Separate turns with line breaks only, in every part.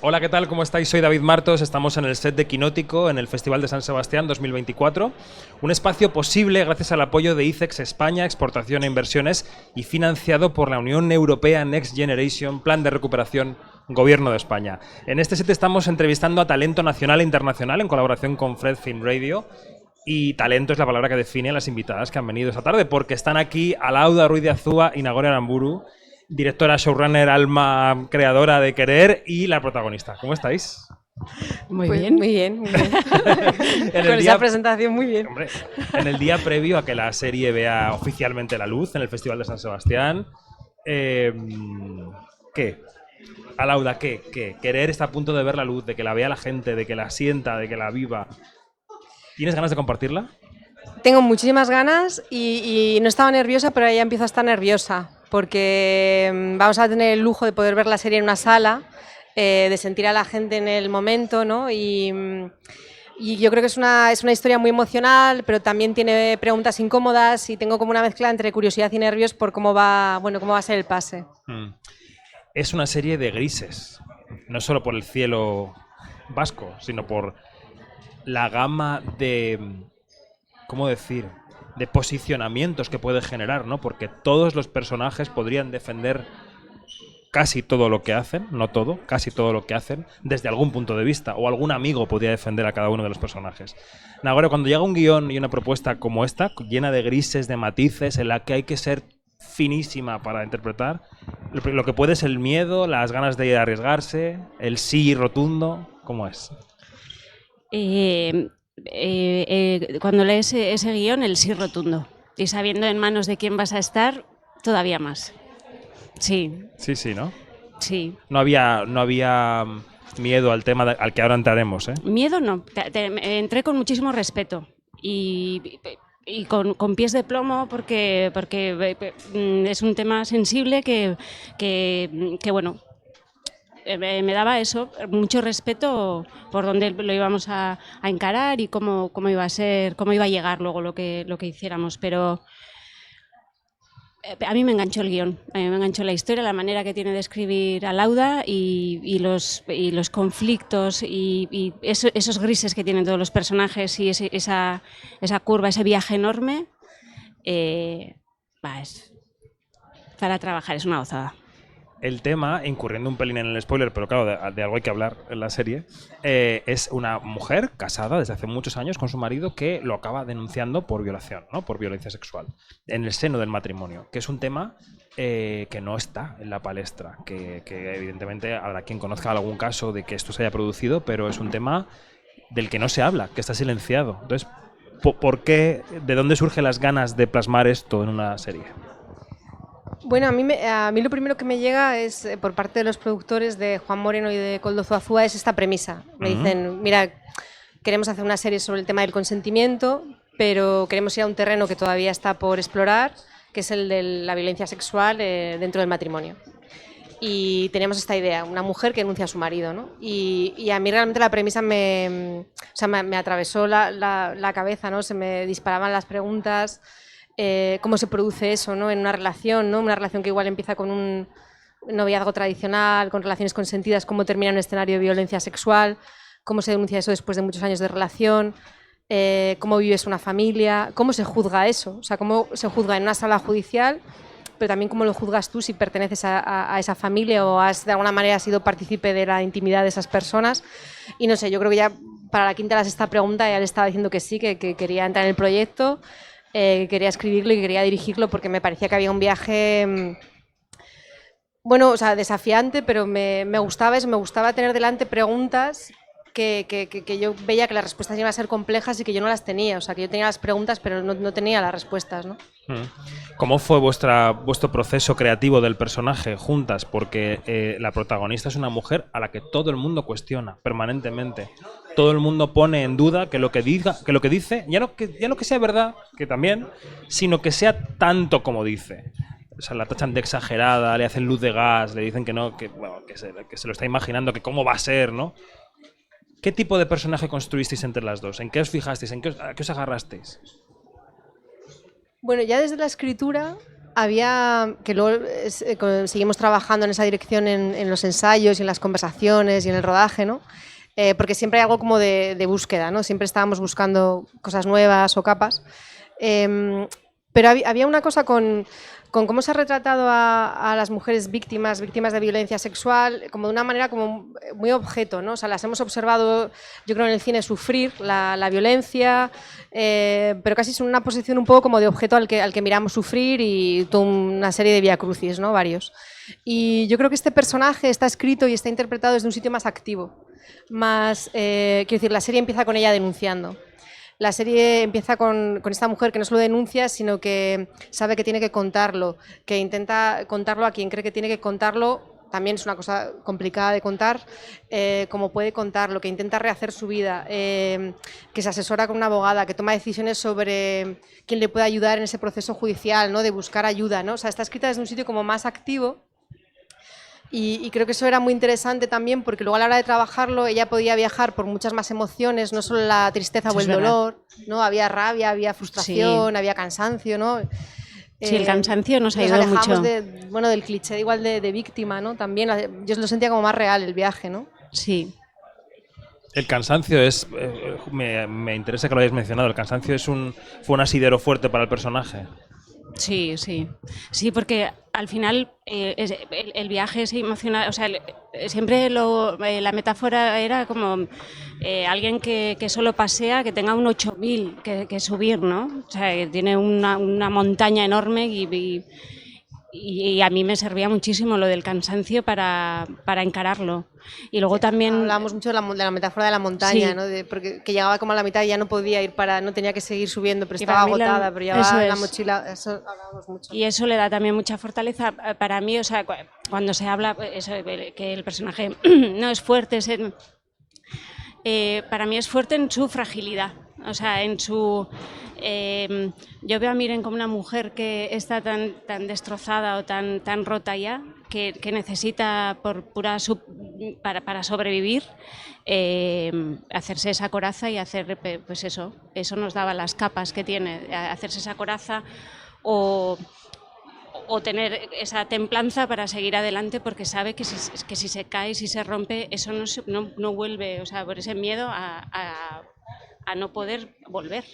Hola, ¿qué tal? ¿Cómo estáis? Soy David Martos, estamos en el set de Quinótico en el Festival de San Sebastián 2024, un espacio posible gracias al apoyo de ICEX España, Exportación e Inversiones, y financiado por la Unión Europea Next Generation, Plan de Recuperación, Gobierno de España. En este set estamos entrevistando a talento nacional e internacional en colaboración con Fred Film Radio, y talento es la palabra que define a las invitadas que han venido esta tarde, porque están aquí Alauda Ruiz de Azúa y Nagore Aramburu, directora, showrunner, alma creadora de Querer y la protagonista. ¿Cómo estáis?
Muy
pues
bien.
Muy bien, muy bien. Con esa presentación, muy bien.
Hombre, en el día previo a que la serie vea oficialmente la luz en el Festival de San Sebastián, ¿qué? Alauda, ¿qué? Querer está a punto de ver la luz, de que la vea la gente, de que la sienta, de que la viva. ¿Tienes ganas de compartirla?
Tengo muchísimas ganas y no estaba nerviosa, pero ya empiezo a estar nerviosa porque vamos a tener el lujo de poder ver la serie en una sala, de sentir a la gente en el momento, ¿no? Y yo creo que es una historia muy emocional, pero también tiene preguntas incómodas y tengo como una mezcla entre curiosidad y nervios por cómo va a ser el pase.
Es una serie de grises, no solo por el cielo vasco, sino por la gama de, ¿cómo decir?, de posicionamientos que puede generar, ¿no? Porque todos los personajes podrían defender casi todo lo que hacen, no todo, casi todo lo que hacen, desde algún punto de vista, o algún amigo podría defender a cada uno de los personajes. Ahora, cuando llega un guión y una propuesta como esta, llena de grises, de matices, en la que hay que ser finísima para interpretar, lo que puede es el miedo, las ganas de arriesgarse, el sí rotundo, ¿cómo es?
Cuando lees ese guión, el sí rotundo. Y sabiendo en manos de quién vas a estar, todavía más. Sí.
Sí, ¿no?
Sí.
No había miedo al tema al que ahora entraremos, ¿eh?
Miedo no. Entré con muchísimo respeto y con pies de plomo porque es un tema sensible que bueno, me daba eso, mucho respeto por dónde lo íbamos a encarar y cómo iba a ser, cómo iba a llegar luego lo que hiciéramos, pero a mí me enganchó el guión, a mí me enganchó la historia, la manera que tiene de escribir Alauda y los conflictos y esos grises que tienen todos los personajes y esa curva, ese viaje enorme, es para trabajar, es una gozada.
El tema, incurriendo un pelín en el spoiler, pero claro, de algo hay que hablar en la serie, es una mujer casada desde hace muchos años con su marido que lo acaba denunciando por violación, ¿no? Por violencia sexual, en el seno del matrimonio, que es un tema que no está en la palestra, que evidentemente habrá quien conozca algún caso de que esto se haya producido, pero es un tema del que no se habla, que está silenciado. Entonces, ¿por qué? ¿De dónde surgen las ganas de plasmar esto en una serie?
Bueno, a mí lo primero que me llega es por parte de los productores de Juan Moreno y de Koldo Zuazúa es esta premisa. Me dicen, mira, queremos hacer una serie sobre el tema del consentimiento, pero queremos ir a un terreno que todavía está por explorar, que es el de la violencia sexual dentro del matrimonio. Y tenemos esta idea, una mujer que denuncia a su marido, ¿no? Y a mí realmente la premisa me atravesó la cabeza, ¿no? Se me disparaban las preguntas. Cómo se produce eso, ¿no? En una relación, ¿no? Una relación que igual empieza con un noviazgo tradicional, con relaciones consentidas, cómo termina en un escenario de violencia sexual, cómo se denuncia eso después de muchos años de relación, cómo vives una familia, cómo se juzga eso, o sea, cómo se juzga en una sala judicial, pero también cómo lo juzgas tú si perteneces a esa familia o has de alguna manera sido partícipe de la intimidad de esas personas. Y no sé, yo creo que ya para la quinta o la sexta pregunta ya le estaba diciendo que sí, que quería entrar en el proyecto. Quería escribirlo y quería dirigirlo porque me parecía que había un viaje, bueno, o sea, desafiante, pero me gustaba eso, me gustaba tener delante preguntas que yo veía que las respuestas iban a ser complejas y que yo no las tenía, o sea, que yo tenía las preguntas pero no tenía las respuestas, ¿no?
¿Cómo fue vuestro proceso creativo del personaje juntas? Porque la protagonista es una mujer a la que todo el mundo cuestiona permanentemente. Todo el mundo pone en duda que lo que dice, ya no que sea verdad, que también, sino que sea tanto como dice. O sea, la tachan de exagerada, le hacen luz de gas, le dicen que no, que se lo está imaginando, que cómo va a ser, ¿no? ¿Qué tipo de personaje construisteis entre las dos? ¿En qué os fijasteis? ¿A qué os agarrasteis?
Bueno, ya desde la escritura había, que luego seguimos trabajando en esa dirección en los ensayos y en las conversaciones y en el rodaje, ¿no? Porque siempre hay algo como de búsqueda, ¿no? Siempre estábamos buscando cosas nuevas o capas. Pero había una cosa con cómo se ha retratado a las mujeres víctimas de violencia sexual, como de una manera como muy objeto, ¿no? O sea, las hemos observado, yo creo, en el cine sufrir la violencia, pero casi es una posición un poco como de objeto al que miramos sufrir, y toda una serie de viacrucis, ¿no? Varios. Y yo creo que este personaje está escrito y está interpretado desde un sitio más activo, más, quiero decir, la serie empieza con ella denunciando. La serie empieza con esta mujer que no solo denuncia, sino que sabe que tiene que contarlo, que intenta contarlo a quien cree que tiene que contarlo. También es una cosa complicada de contar, como puede contarlo, que intenta rehacer su vida, que se asesora con una abogada, que toma decisiones sobre quién le puede ayudar en ese proceso judicial, ¿no? De buscar ayuda, ¿no? O sea, está escrita desde un sitio como más activo. Y creo que eso era muy interesante también, porque luego a la hora de trabajarlo ella podía viajar por muchas más emociones, no solo la tristeza o el dolor, ¿no? Había rabia, había frustración, había cansancio, ¿no?
Sí, el cansancio nos ha ido mucho.
Del cliché igual de víctima, ¿no? También yo lo sentía como más real el viaje, ¿no?
Sí.
El cansancio es... me interesa que lo hayáis mencionado. El cansancio fue un asidero fuerte para el personaje.
Sí, sí. Sí, porque al final el viaje es emocional. O sea, siempre la metáfora era como alguien que solo pasea, que tenga un 8000 que subir, ¿no? O sea, que tiene una montaña enorme y a mí me servía muchísimo lo del cansancio para encararlo. Y luego también...
Hablábamos mucho de la metáfora de la montaña, sí, ¿no? Porque que llegaba como a la mitad y ya no podía ir no tenía que seguir subiendo, pero estaba agotada, pero llevaba la mochila, eso hablábamos mucho.
Y eso le da también mucha fortaleza para mí, o sea, cuando se habla eso, que el personaje no es fuerte, para mí es fuerte en su fragilidad, o sea, en su... yo veo a Miren como una mujer que está tan destrozada o tan rota ya, que necesita para sobrevivir hacerse esa coraza y hacer, pues eso nos daba las capas que tiene, hacerse esa coraza o tener esa templanza para seguir adelante, porque sabe que si se cae, si se rompe, eso no vuelve, o sea, por ese miedo a no poder volver.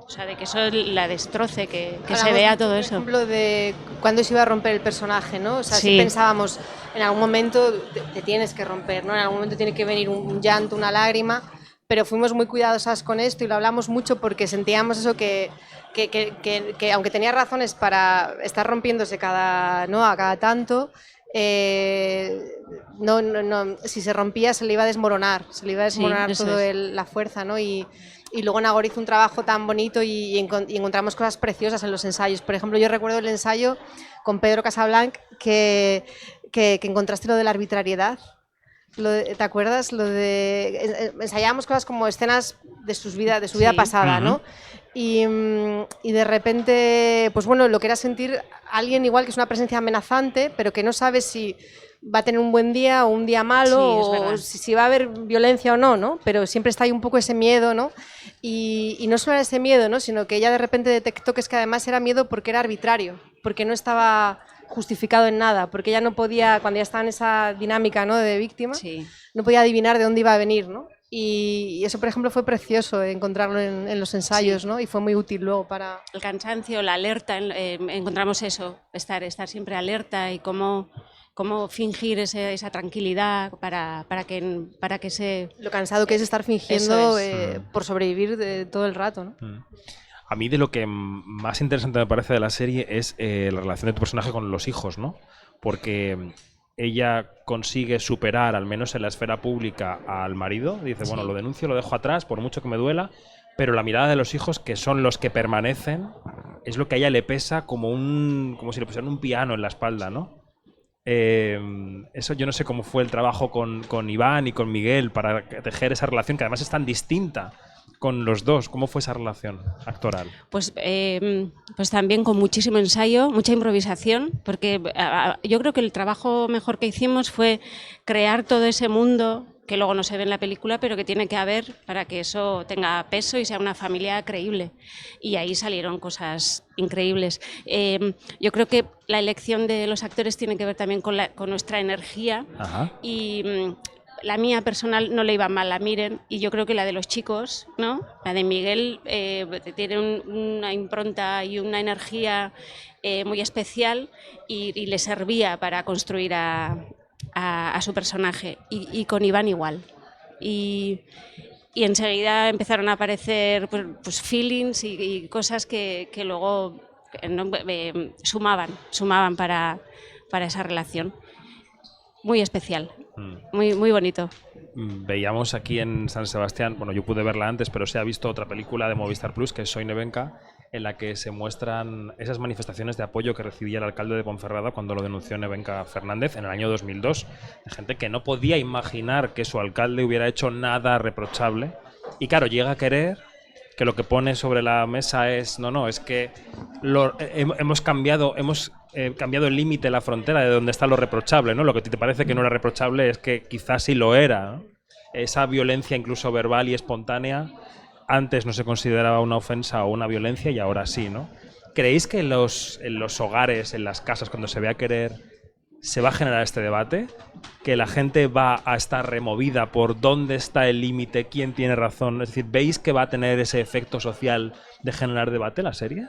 O sea, de que eso la destroce, que se vea todo eso.
Por ejemplo, de cuándo se iba a romper el personaje, ¿no? O sea, sí. Si pensábamos, en algún momento te tienes que romper, ¿no? En algún momento tiene que venir un llanto, una lágrima, pero fuimos muy cuidadosas con esto y lo hablamos mucho porque sentíamos eso que aunque tenía razones para estar rompiéndose a cada tanto, si se rompía se le iba a desmoronar, toda la fuerza, ¿no? Y luego Nagore hizo un trabajo tan bonito y encontramos cosas preciosas en los ensayos. Por ejemplo, yo recuerdo el ensayo con Pedro Casablanc que encontraste lo de la arbitrariedad. ¿Te acuerdas? Ensayábamos cosas como escenas de su vida pasada, ¿no? Y de repente, pues bueno, lo que era sentir a alguien igual que es una presencia amenazante, pero que no sabe si va a tener un buen día o un día malo, o si va a haber violencia o no, ¿no? Pero siempre está ahí un poco ese miedo, ¿no? Y no solo era ese miedo, ¿no? Sino que ella de repente detectó que es que además era miedo porque era arbitrario, porque no estaba justificado en nada, porque ella no podía, cuando ya estaba en esa dinámica, ¿no? De víctima, no podía adivinar de dónde iba a venir, ¿no? Y eso, por ejemplo, fue precioso encontrarlo en los ensayos, ¿no? Y fue muy útil luego para...
El cansancio, la alerta, encontramos eso, estar siempre alerta y cómo fingir esa tranquilidad para que se...
Lo cansado que es estar fingiendo por sobrevivir todo el rato, ¿no?
A mí de lo que más interesante me parece de la serie es la relación de tu personaje con los hijos, ¿no? Porque ella consigue superar, al menos en la esfera pública, al marido. Dice, bueno, lo denuncio, lo dejo atrás, por mucho que me duela, pero la mirada de los hijos, que son los que permanecen, es lo que a ella le pesa como si le pusieran un piano en la espalda, ¿no? Eso yo no sé cómo fue el trabajo con Iván y con Miguel para tejer esa relación, que además es tan distinta con los dos. ¿Cómo fue esa relación actoral?
Pues también con muchísimo ensayo, mucha improvisación, porque yo creo que el trabajo mejor que hicimos fue crear todo ese mundo que luego no se ve en la película, pero que tiene que haber para que eso tenga peso y sea una familia creíble. Y ahí salieron cosas increíbles. Yo creo que la elección de los actores tiene que ver también con nuestra energía.
Ajá.
Y la mía personal no le iba mal a Miren, y yo creo que la de los chicos, ¿no? La de Miguel tiene una impronta y una energía muy especial y le servía para construir a su personaje, y con Iván igual. Y enseguida empezaron a aparecer pues feelings y cosas que luego sumaban para esa relación. Muy especial, muy, muy bonito.
Veíamos aquí en San Sebastián, bueno, yo pude verla antes, pero se ha visto otra película de Movistar Plus, que es Soy Nevenka, en la que se muestran esas manifestaciones de apoyo que recibía el alcalde de Ponferrada cuando lo denunció Nevenka Fernández en el año 2002. De gente que no podía imaginar que su alcalde hubiera hecho nada reprochable. Y claro, llega a querer que lo que pone sobre la mesa es, es que hemos cambiado el límite, la frontera de donde está lo reprochable, ¿no? Lo que a ti te parece que no era reprochable es que quizás sí lo era, ¿no? Esa violencia incluso verbal y espontánea antes no se consideraba una ofensa o una violencia y ahora sí, ¿no? ¿Creéis que en los hogares, en las casas, cuando se ve a querer, se va a generar este debate? ¿Que la gente va a estar removida por dónde está el límite, quién tiene razón? Es decir, ¿veis que va a tener ese efecto social de generar debate la serie?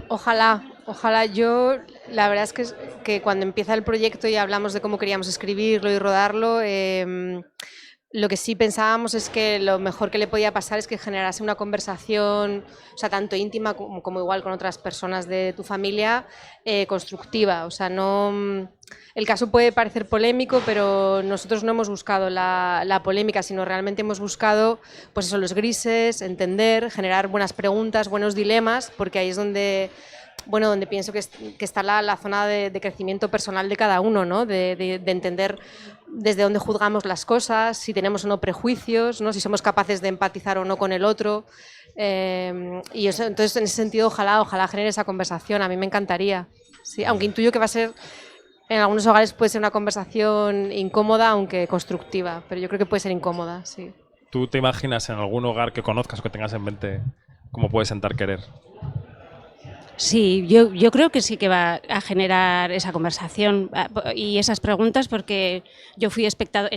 Ojalá. Yo, la verdad es que cuando empieza el proyecto y hablamos de cómo queríamos escribirlo y rodarlo, lo que sí pensábamos es que lo mejor que le podía pasar es que generase una conversación, o sea, tanto íntima como igual con otras personas de tu familia, constructiva. O sea, no, el caso puede parecer polémico, pero nosotros no hemos buscado la polémica, sino realmente hemos buscado, pues eso, los grises, entender, generar buenas preguntas, buenos dilemas, porque ahí es donde pienso que está la zona de crecimiento personal de cada uno, ¿no? De entender desde dónde juzgamos las cosas, si tenemos o no prejuicios, ¿no? Si somos capaces de empatizar o no con el otro. Y eso, entonces, en ese sentido, ojalá genere esa conversación. A mí me encantaría. Sí, aunque intuyo que va a ser, en algunos hogares puede ser una conversación incómoda, aunque constructiva, pero yo creo que puede ser incómoda, sí.
¿Tú te imaginas en algún hogar que conozcas o que tengas en mente cómo puede sentar querer?
Sí, yo creo que sí que va a generar esa conversación y esas preguntas, porque yo fui espectador,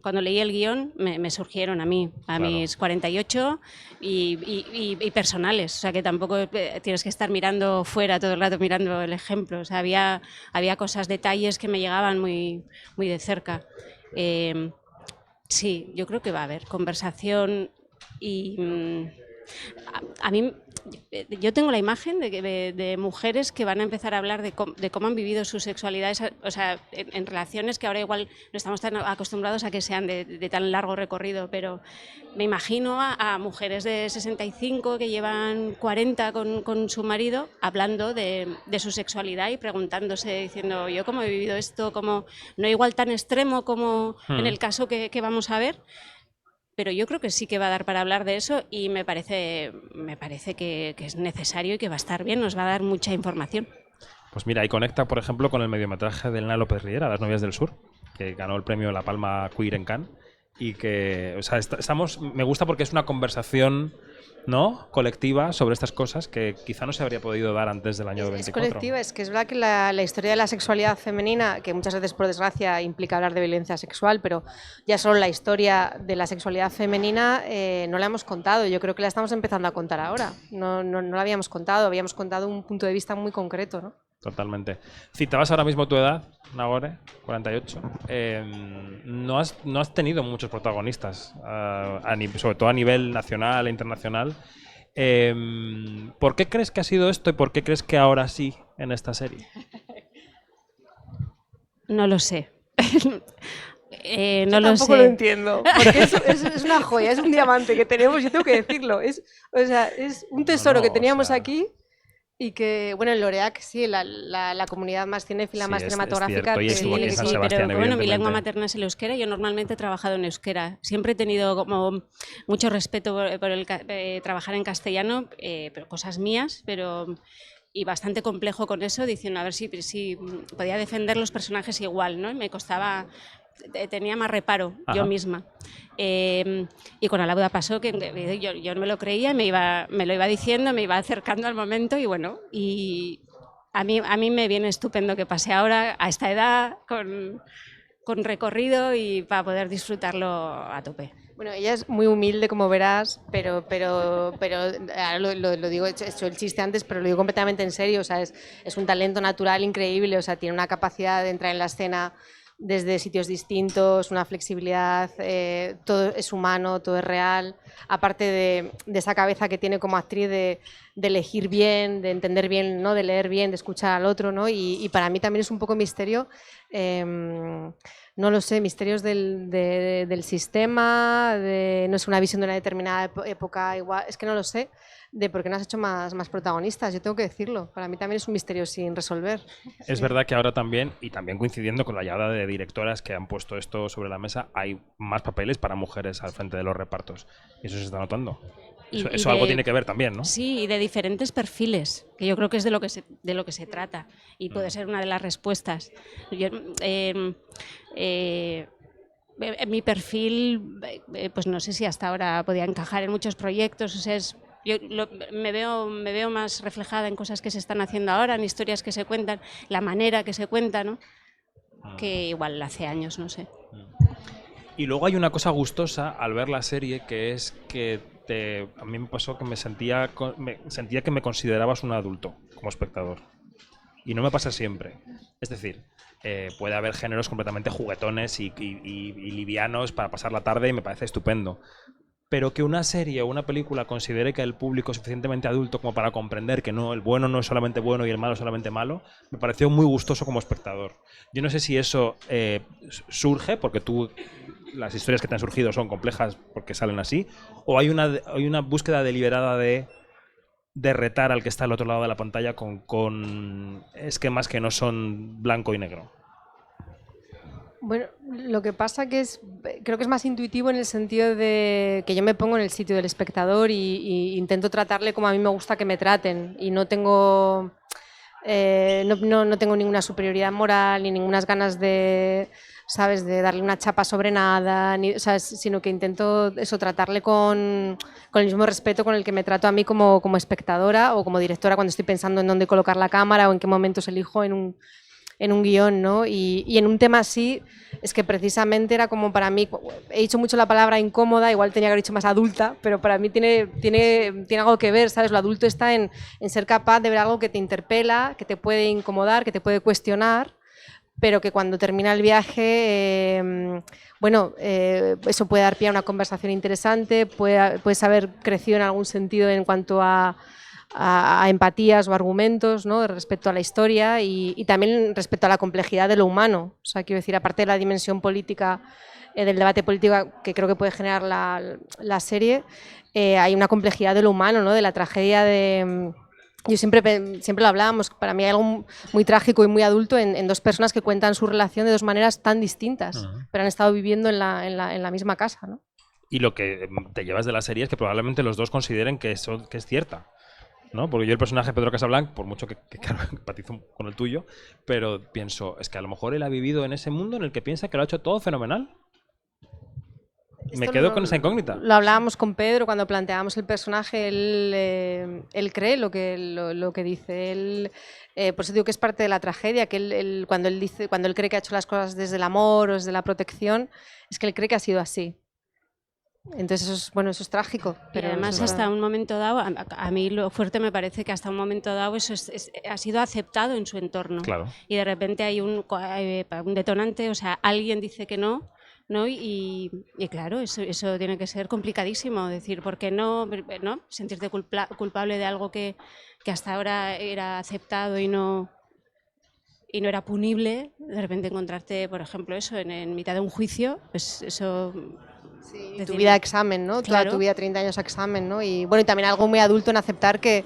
cuando leí el guión me surgieron a mí, claro, mis 48 y personales, o sea que tampoco tienes que estar mirando fuera todo el rato, mirando el ejemplo, o sea, había cosas, detalles que me llegaban muy, muy de cerca. Sí, yo creo que va a haber conversación y a mí... Yo tengo la imagen de mujeres que van a empezar a hablar de cómo han vivido su sexualidad, o sea, en relaciones que ahora igual no estamos tan acostumbrados a que sean de tan largo recorrido, pero me imagino a mujeres de 65 que llevan 40 con su marido hablando de su sexualidad y preguntándose, diciendo, yo cómo he vivido esto, como no igual tan extremo como en el caso que vamos a ver. Pero yo creo que sí que va a dar para hablar de eso y me parece que es necesario y que va a estar bien, nos va a dar mucha información.
Pues mira, ahí conecta, por ejemplo, con el mediometraje de Elena López Riera, Las novias del sur, que ganó el premio La Palma Queer en Cannes, y que, o sea, me gusta porque es una conversación, ¿no?, colectiva sobre estas cosas que quizá no se habría podido dar antes del año 24.
Es colectiva, es que es verdad que la historia de la sexualidad femenina, que muchas veces por desgracia implica hablar de violencia sexual, pero ya solo la historia de la sexualidad femenina no la hemos contado. Yo creo que la estamos empezando a contar ahora. No la habíamos contado un punto de vista muy concreto, ¿no?
Totalmente. Citabas ahora mismo tu edad, Nagore, 48. No has tenido muchos protagonistas, sobre todo a nivel nacional e internacional. ¿Por qué crees que ha sido esto y por qué crees que ahora sí en esta serie?
No lo sé.
Yo tampoco lo entiendo, porque es una joya, es un diamante que tenemos, yo tengo que decirlo. Es un tesoro que teníamos aquí. Y que, bueno, en Loreac sí, la comunidad más cinéfila, más cinematográfica.
Es cierto, y
sí, pero bueno, mi lengua materna es el euskera. Yo normalmente he trabajado en euskera. Siempre he tenido como mucho respeto por el trabajar en castellano, pero cosas mías, y bastante complejo con eso, diciendo a ver si podía defender los personajes igual, ¿no? Y me costaba tenía más reparo yo misma. Y con Alauda pasó que yo no me lo creía, me lo iba diciendo, me iba acercando al momento y bueno, y a mí me viene estupendo que pase ahora a esta edad con recorrido y para poder disfrutarlo a tope.
Bueno, ella es muy humilde, como verás, pero ahora lo digo, he hecho el chiste antes, pero lo digo completamente en serio. O sea, es un talento natural increíble, o sea, tiene una capacidad de entrar en la escena desde sitios distintos, una flexibilidad, todo es humano, todo es real, aparte de esa cabeza que tiene como actriz de elegir bien, de entender bien, ¿no? De leer bien, de escuchar al otro, ¿no? Y para mí también es un poco misterio, no lo sé, misterios del sistema, no es una visión de una determinada época, igual, es que no lo sé, de por qué no has hecho más protagonistas, yo tengo que decirlo, para mí también es un misterio sin resolver.
Es
Sí.
verdad que ahora también, y también coincidiendo con la llegada de directoras que han puesto esto sobre la mesa, hay más papeles para mujeres al frente de los repartos, y eso se está notando. Eso algo tiene que ver también, ¿no?
Sí, y de diferentes perfiles, que yo creo que es de lo que se trata, y puede ser una de las respuestas. Mi perfil, pues no sé si hasta ahora podía encajar en muchos proyectos, o sea, me veo más reflejada en cosas que se están haciendo ahora, en historias que se cuentan, la manera que se cuenta, ¿no? Que igual hace años, no sé.
Y luego hay una cosa gustosa al ver la serie, que es que a mí me pasó que me sentía que me considerabas un adulto como espectador. Y no me pasa siempre. Es decir, puede haber géneros completamente juguetones y livianos para pasar la tarde y me parece estupendo. Pero que una serie o una película considere que el público es suficientemente adulto como para comprender que no, el bueno no es solamente bueno y el malo es solamente malo, me pareció muy gustoso como espectador. Yo no sé si eso surge porque las historias que te han surgido son complejas porque salen así, o hay una búsqueda deliberada de retar al que está al otro lado de la pantalla con esquemas que no son blanco y negro.
Bueno, lo que pasa creo que es más intuitivo en el sentido de que yo me pongo en el sitio del espectador y intento tratarle como a mí me gusta que me traten y no tengo no tengo ninguna superioridad moral ni ninguna ganas de, ¿sabes?, de darle una chapa sobre nada, ¿sabes?, sino que intento eso, tratarle con el mismo respeto con el que me trato a mí como espectadora o como directora cuando estoy pensando en dónde colocar la cámara o en qué momentos elijo en un guión, ¿no? Y en un tema así, es que precisamente era como para mí, he dicho mucho la palabra incómoda, igual tenía que haber dicho más adulta, pero para mí tiene algo que ver, ¿sabes? Lo adulto está en ser capaz de ver algo que te interpela, que te puede incomodar, que te puede cuestionar, pero que cuando termina el viaje, eso puede dar pie a una conversación interesante, puedes haber crecido en algún sentido en cuanto a empatías o argumentos, ¿no?, respecto a la historia y también respecto a la complejidad de lo humano. O sea, quiero decir, aparte de la dimensión política, del debate político que creo que puede generar la serie, hay una complejidad de lo humano, ¿no?, de la tragedia de... Yo siempre lo hablábamos, para mí hay algo muy trágico y muy adulto en dos personas que cuentan su relación de dos maneras tan distintas, pero han estado viviendo en la misma casa, ¿no?
Y lo que te llevas de la serie es que probablemente los dos consideren que es cierta, ¿no? Porque yo el personaje de Pedro Casablanca, por mucho que claro, empatizo con el tuyo, pero pienso, es que a lo mejor él ha vivido en ese mundo en el que piensa que lo ha hecho todo fenomenal. Me quedo con esa incógnita.
Lo hablábamos con Pedro cuando planteábamos el personaje, él cree lo que dice, por eso digo que es parte de la tragedia, que cuando él cree que ha hecho las cosas desde el amor o desde la protección, es que él cree que ha sido así. Entonces eso es trágico.
Pero además hasta un momento dado, a mí lo fuerte me parece que hasta un momento dado eso ha sido aceptado en su entorno.
Claro.
Y de repente hay un detonante, o sea, alguien dice que no, y claro, eso tiene que ser complicadísimo, decir, ¿por qué no? Sentirte culpable de algo que hasta ahora era aceptado y no era punible, de repente encontrarte, por ejemplo, eso en mitad de un juicio, pues eso...
Sí, tu vida a examen, ¿no?
Claro.
Toda tu vida 30 años a examen, ¿no? Y bueno, y también algo muy adulto en aceptar que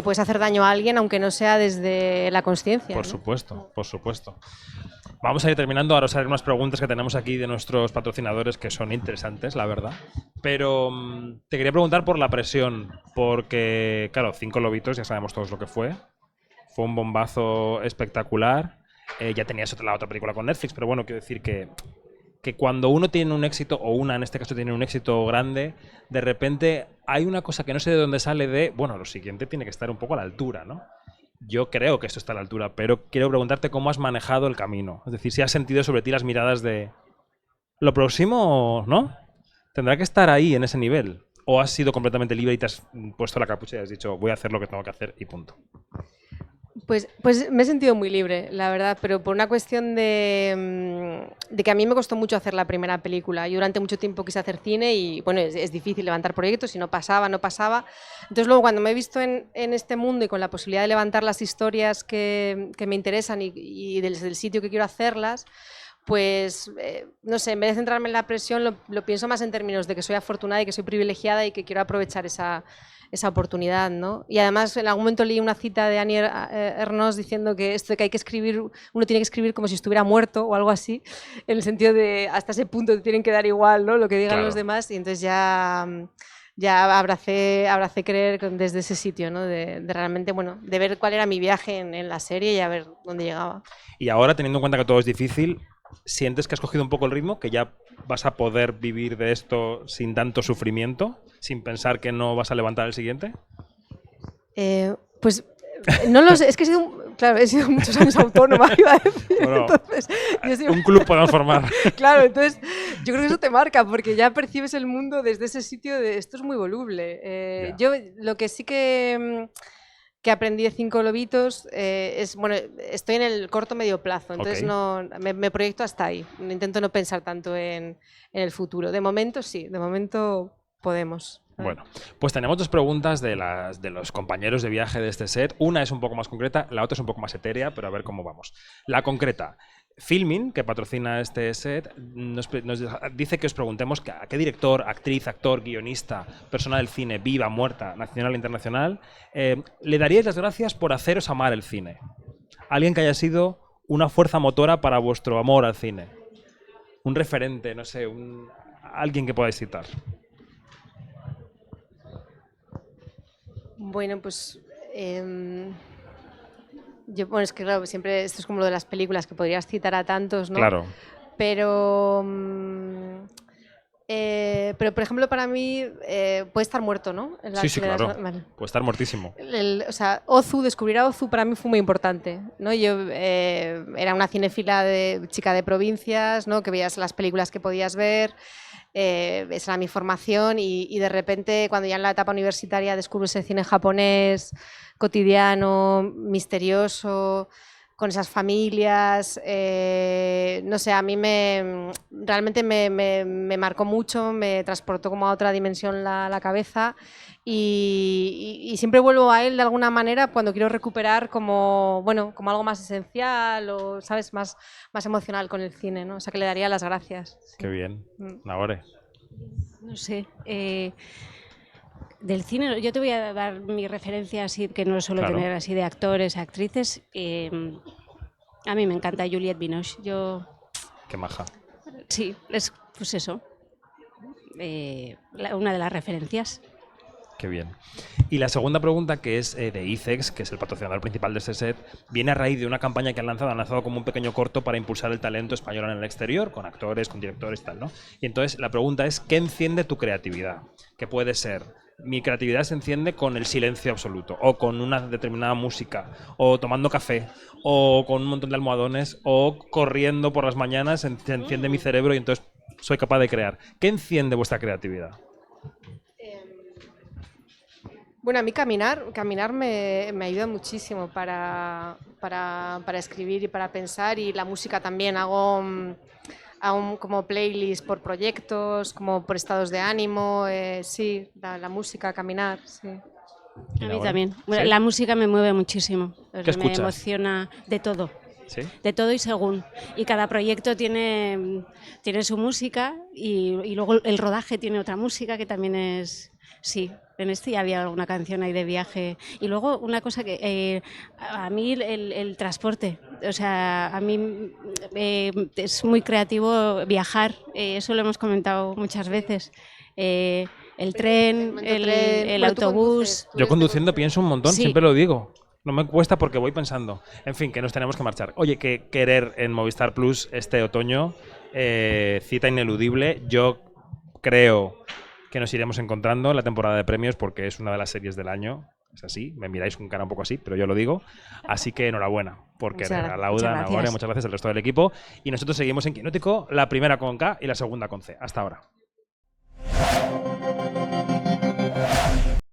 puedes hacer daño a alguien aunque no sea desde la consciencia.
Por
¿no?
supuesto, por supuesto. Vamos a ir terminando, ahora os haré unas preguntas que tenemos aquí de nuestros patrocinadores que son interesantes, la verdad. Pero te quería preguntar por la presión, porque, claro, 5 lobitos, ya sabemos todos lo que fue. Fue un bombazo espectacular. Ya tenías la otra película con Netflix, pero bueno, quiero decir que que cuando uno tiene un éxito, o una en este caso tiene un éxito grande, de repente hay una cosa que no sé de dónde sale de, bueno, lo siguiente tiene que estar un poco a la altura, ¿no? Yo creo que esto está a la altura, pero quiero preguntarte cómo has manejado el camino. Es decir, si has sentido sobre ti las miradas de lo próximo, ¿no? Tendrá que estar ahí en ese nivel. ¿O has sido completamente libre y te has puesto la capucha y has dicho, voy a hacer lo que tengo que hacer y punto?
Pues me he sentido muy libre, la verdad, pero por una cuestión de que a mí me costó mucho hacer la primera película. Yo durante mucho tiempo quise hacer cine y bueno, es difícil levantar proyectos y no pasaba. Entonces luego cuando me he visto en este mundo y con la posibilidad de levantar las historias que me interesan y desde el sitio que quiero hacerlas, pues no sé, en vez de centrarme en la presión lo pienso más en términos de que soy afortunada y que soy privilegiada y que quiero aprovechar esa oportunidad, ¿no? Y además en algún momento leí una cita de Annie Ernaux diciendo que esto de que hay que escribir, uno tiene que escribir como si estuviera muerto o algo así, en el sentido de hasta ese punto te tienen que dar igual, ¿no? Lo que digan los demás, y entonces ya abracé creer desde ese sitio, ¿no? De realmente, bueno, de ver cuál era mi viaje en la serie y a ver dónde llegaba.
Y ahora, teniendo en cuenta que todo es difícil, ¿sientes que has cogido un poco el ritmo? ¿Que ya vas a poder vivir de esto sin tanto sufrimiento? ¿Sin pensar que no vas a levantar el siguiente?
Pues no lo sé, es que he sido muchos años autónoma, iba a decir.
Bueno,
Entonces,
un club podemos formar.
Claro, entonces yo creo que eso te marca, porque ya percibes el mundo desde ese sitio de esto es muy voluble. Yo lo que sí que aprendí de Cinco Lobitos es, bueno, estoy en el corto medio plazo, entonces no me proyecto hasta ahí. Intento no pensar tanto en el futuro. De momento sí, de momento podemos.
Bueno, pues tenemos dos preguntas de los compañeros de viaje de este set. Una es un poco más concreta, la otra es un poco más etérea, pero a ver cómo vamos. La concreta. Filmin, que patrocina este set, nos dice que os preguntemos a qué director, actriz, actor, guionista, persona del cine, viva, muerta, nacional e internacional, le daríais las gracias por haceros amar el cine. Alguien que haya sido una fuerza motora para vuestro amor al cine. Un referente, no sé, alguien que podáis citar.
Bueno, pues bueno, es que claro, siempre esto es como lo de las películas, que podrías citar a tantos, ¿no?
Claro.
Pero por ejemplo, para mí puede estar muerto, ¿no?
Sí, claro. Vale. Puede estar muertísimo.
O sea, Ozu, descubrir a Ozu para mí fue muy importante, ¿no? Yo era una cinéfila chica de provincias, ¿no? Que veías las películas que podías ver. Esa era mi formación y de repente cuando ya en la etapa universitaria descubro ese cine japonés cotidiano, misterioso, con esas familias, no sé, a mí realmente me marcó mucho, me transportó como a otra dimensión la cabeza y siempre vuelvo a él de alguna manera cuando quiero recuperar como algo más esencial o, ¿sabes?, más emocional con el cine, ¿no? O sea, que le daría las gracias. Sí.
Qué bien. Nagore.
No sé, del cine, yo te voy a dar mi referencia así, que no suelo tener así de actores, actrices. A mí me encanta Juliette Binoche.
Qué maja.
Sí, es pues eso. Una de las referencias.
Qué bien. Y la segunda pregunta, que es de ICEX, que es el patrocinador principal de este set, viene a raíz de una campaña que han lanzado como un pequeño corto para impulsar el talento español en el exterior, con actores, con directores y tal, ¿no? Y entonces la pregunta es, ¿qué enciende tu creatividad? ¿Qué puede ser? Mi creatividad se enciende con el silencio absoluto, o con una determinada música, o tomando café, o con un montón de almohadones, o corriendo por las mañanas, se enciende mi cerebro y entonces soy capaz de crear. ¿Qué enciende vuestra creatividad?
Bueno, a mí caminar me ayuda muchísimo para escribir y para pensar, y la música también. Hago como playlist por proyectos, como por estados de ánimo, sí, la música, caminar, sí.
A mí también. Bueno, ¿sí? La música me mueve muchísimo.
¿Qué escuchas?
Me emociona de todo.
¿Sí?
De todo y según. Y cada proyecto tiene su música y luego el rodaje tiene otra música que también es... Sí, en este ya había alguna canción ahí de viaje. Y luego una cosa que a mí el transporte, o sea, a mí es muy creativo viajar, eso lo hemos comentado muchas veces. El tren, el autobús.
Yo conduciendo pienso un montón, sí. Siempre lo digo. No me cuesta porque voy pensando. En fin, que nos tenemos que marchar. Oye, que querer en Movistar Plus este otoño cita ineludible. Yo creo que nos iremos encontrando en la temporada de premios porque es una de las series del año. Es así, me miráis con cara un poco así, pero yo lo digo. Así que enhorabuena por querer a Lauda, a Nagore, muchas gracias al resto del equipo. Y nosotros seguimos en Quinótico, la primera con K y la segunda con C. Hasta ahora.